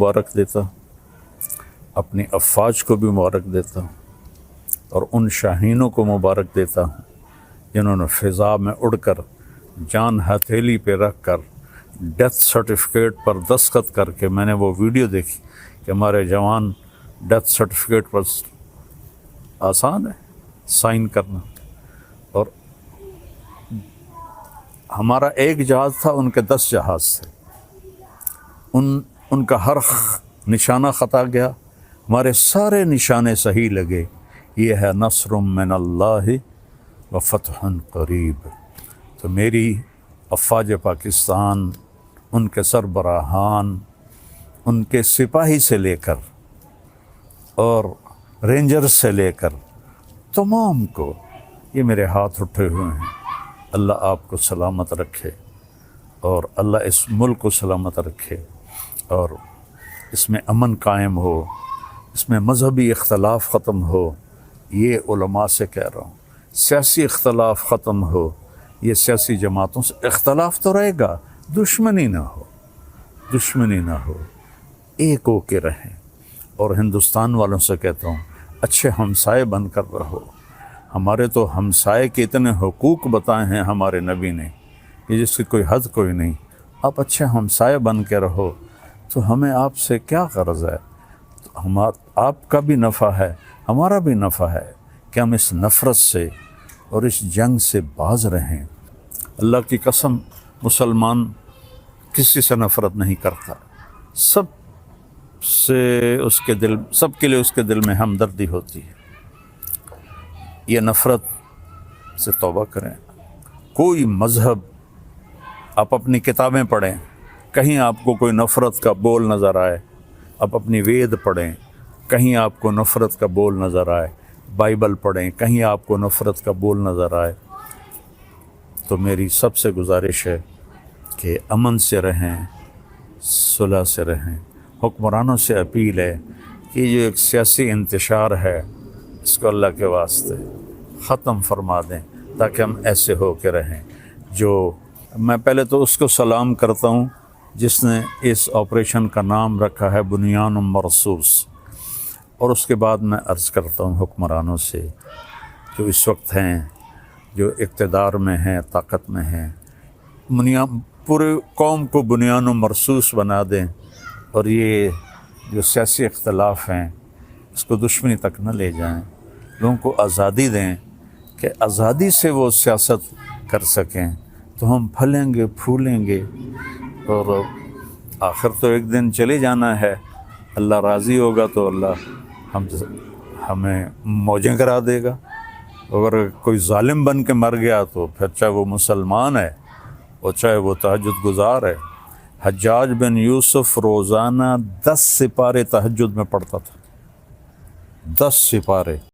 مبارک دیتا ہوں، اپنی افواج کو بھی مبارک دیتا ہوں، اور ان شاہینوں کو مبارک دیتا ہوں جنہوں نے فضا میں اڑ کر جان ہتھیلی پہ رکھ کر ڈیتھ سرٹیفکیٹ پر دستخط کر کے، میں نے وہ ویڈیو دیکھی کہ ہمارے جوان ڈیتھ سرٹیفکیٹ پر آسان ہے سائن کرنا، اور ہمارا ایک جہاز تھا، ان کے 10 جہاز تھے، ان کا ہر نشانہ خطا گیا، ہمارے سارے نشانے صحیح لگے۔ یہ ہے نصر من اللہ و فتح قریب۔ تو میری افواج پاکستان، ان کے سربراہان، ان کے سپاہی سے لے کر اور رینجر سے لے کر تمام کو، یہ میرے ہاتھ اٹھے ہوئے ہیں۔ اللہ آپ کو سلامت رکھے، اور اللہ اس ملک کو سلامت رکھے، اور اس میں امن قائم ہو، اس میں مذہبی اختلاف ختم ہو۔ یہ علماء سے کہہ رہا ہوں، سیاسی اختلاف ختم ہو۔ یہ سیاسی جماعتوں سے اختلاف تو رہے گا، دشمنی نہ ہو، دشمنی نہ ہو، ایک ہو کے رہیں۔ اور ہندوستان والوں سے کہتا ہوں، اچھے ہمسائے بن کر رہو۔ ہمارے تو ہمسائے کے اتنے حقوق بتائے ہیں ہمارے نبی نے کہ جس کی کوئی حد کوئی نہیں۔ آپ اچھے ہمسائے بن کے رہو تو ہمیں آپ سے کیا غرض ہے؟ آپ کا بھی نفع ہے، ہمارا بھی نفع ہے کہ ہم اس نفرت سے اور اس جنگ سے باز رہیں۔ اللہ کی قسم، مسلمان کسی سے نفرت نہیں کرتا، سب سے اس کے دل، سب کے لیے اس کے دل میں ہمدردی ہوتی ہے۔ یہ نفرت سے توبہ کریں۔ کوئی مذہب، آپ اپنی کتابیں پڑھیں، کہیں آپ کو کوئی نفرت کا بول نظر آئے، آپ اپنی وید پڑھیں، کہیں آپ کو نفرت کا بول نظر آئے، بائبل پڑھیں، کہیں آپ کو نفرت کا بول نظر آئے، تو میری سب سے گزارش ہے کہ امن سے رہیں، صلح سے رہیں۔ حکمرانوں سے اپیل ہے کہ یہ جو ایک سیاسی انتشار ہے، اس کو اللہ کے واسطے ختم فرما دیں تاکہ ہم ایسے ہو کے رہیں۔ جو میں پہلے تو اس کو سلام کرتا ہوں جس نے اس آپریشن کا نام رکھا ہے بنیان مرصوص، اور اس کے بعد میں عرض کرتا ہوں حکمرانوں سے جو اس وقت ہیں، جو اقتدار میں ہیں، طاقت میں ہیں، پورے قوم کو بنیان مرصوص بنا دیں، اور یہ جو سیاسی اختلاف ہیں اس کو دشمنی تک نہ لے جائیں۔ لوگوں کو آزادی دیں کہ آزادی سے وہ سیاست کر سکیں، تو ہم پھلیں گے، پھولیں گے، اور آخر تو ایک دن چلے جانا ہے۔ اللہ راضی ہوگا تو اللہ ہمیں موجیں کرا دے گا۔ اگر کوئی ظالم بن کے مر گیا تو پھر چاہے وہ مسلمان ہے اور چاہے وہ تہجد گزار ہے۔ حجاج بن یوسف روزانہ 10 سپارے تہجد میں پڑھتا تھا، 10 سپارے۔